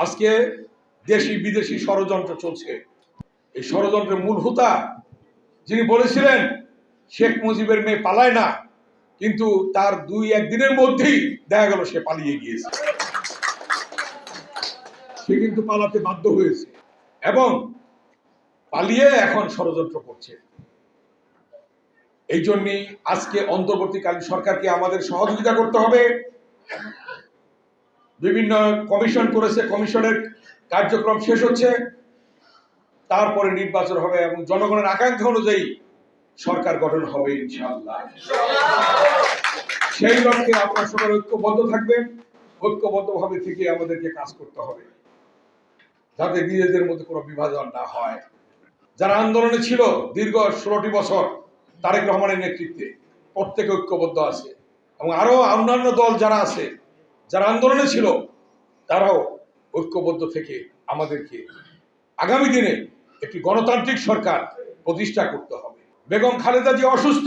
আজকে দেশি বিদেশি ষড়যন্ত্র চলছে। এই ষড়যন্ত্রের মূল হোতা যিনি বলেছিলেন শেখ মুজিবের মেয়ে পালায় না, কিন্তু তার 2-1 দিনের মধ্যেই দেখা গেল সে পালিয়ে গিয়েছে। সে কিন্তু পালাতে বাধ্য হয়েছে এবং পালিয়ে এখন ষড়যন্ত্র করছে। এই জন্যই আজকে অন্তর্বর্তীকালীন সরকারকে আমাদের সহযোগিতা করতে হবে। বিভিন্ন কমিশন করেছে, কমিশনের কার্যক্রম শেষ হচ্ছে, তারপরে নির্বাচন হবে এবং জনগণের আকাঙ্ক্ষা অনুযায়ী সরকার গঠন হবে ইনশাআল্লাহ। সেই লক্ষ্যে আপনারা সবাই ঐক্যবদ্ধ থাকবেন। ঐক্যবদ্ধভাবে থেকে আমাদেরকে কাজ করতে হবে, যাতে নিজেদের মধ্যে কোনো বিভাজন না হয়। যারা আন্দোলনে ছিল দীর্ঘ 16টি বছর তারেক রহমানের নেতৃত্বে, প্রত্যেকে ঐক্যবদ্ধ আছে এবং আরো অন্যান্য দল যারা আছে, যারা আন্দোলনে ছিল, তারাও ঐক্যবদ্ধ থেকে আমাদেরকে আগামী দিনে একটি গণতান্ত্রিক সরকার প্রতিষ্ঠা করতে হবে। বেগম খালেদা জি অসুস্থ,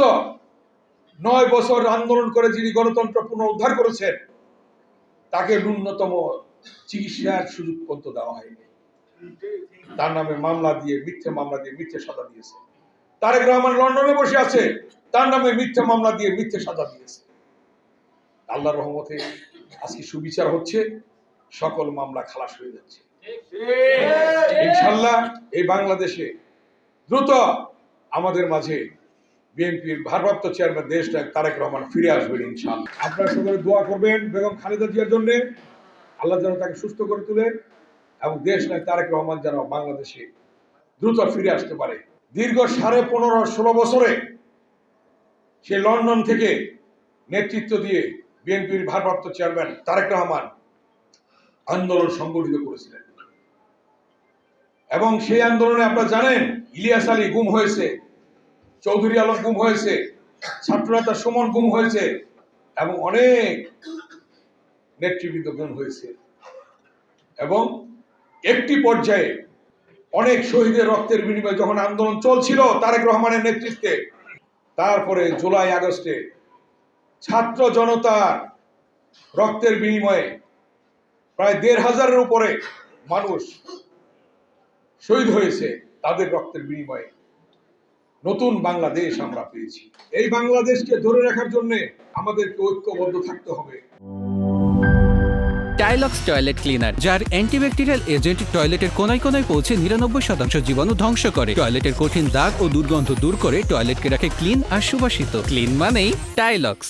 9 বছর আন্দোলন করে যিনি গণতন্ত্র পুনরুদ্ধার করেছেন, তাকে ন্যূনতম চিকিৎসার সুযোগ পর্যন্ত দেওয়া হয়নি। তার নামে মামলা দিয়ে, মিথ্যে মামলা দিয়ে মিথ্যে সাজা দিয়েছে। তারেক রহমান লন্ডনে বসে আছে, তার নামে মিথ্যে মামলা দিয়ে মিথ্যে সাজা দিয়েছে। আল্লাহর রহমতে আজকে সুবিচার হচ্ছে, সকল মামলা খালাস হয়ে যাচ্ছে। ইনশাআল্লাহ এই বাংলাদেশে দ্রুত আমাদের মাঝে বিএনপির ভারপ্রাপ্ত চেয়ারম্যান দেশনায়ক তারেক রহমান ফিরে আসবেন ইনশাআল্লাহ। আপনারা সকলে দোয়া করবেন বেগম খালেদা জিয়ার জন্য, আল্লাহ যেন তাকে সুস্থ করে তোলেন এবং দেশনায়ক তারেক রহমান যেন বাংলাদেশে দ্রুত ফিরে আসতে পারে। দীর্ঘ 15.5-16 বছরে সে লন্ডন থেকে নেতৃত্ব দিয়ে বিএনপির ভারপ্রাপ্ত চেয়ারম্যান তারেক রহমান আন্দোলন সংগঠিত করেছিলেন এবং সেই আন্দোলনে আপনারা জানেন ইলিয়াস আলী গুম হয়েছে, চৌধুরী আলম গুম হয়েছে, ছাত্রনেতা সুমন গুম হয়েছে এবং অনেক নেতৃবৃন্দ গুম হয়েছে এবং একটি পর্যায়ে অনেক শহীদের রক্তের বিনিময়ে যখন আন্দোলন চলছিল তারেক রহমানের নেতৃত্বে, তারপরে জুলাই আগস্টে ছাত্র জনতার রক্তের বিনিময়ে প্রায় 1,500-এর উপরে মানুষ শহীদ হয়েছে। তাদের রক্তের বিনিময়ে নতুন বাংলাদেশ আমরা পেয়েছি। এই বাংলাদেশকে ধরে রাখার জন্য আমাদেরকে ঐক্যবদ্ধ থাকতে হবে। টাইলক্স টয়লেট ক্লিনার, যার অ্যান্টিব্যাকটেরিয়াল এজেন্ট টয়লেটের কোনায় কোনায় পৌঁছে 99% জীবাণু ধ্বংস করে, টয়লেটের কঠিন দাগ ও দুর্গন্ধ দূর করে টয়লেটকে রাখে ক্লিন আর সুবাসিত। ক্লিন মানেই টাইলক্স।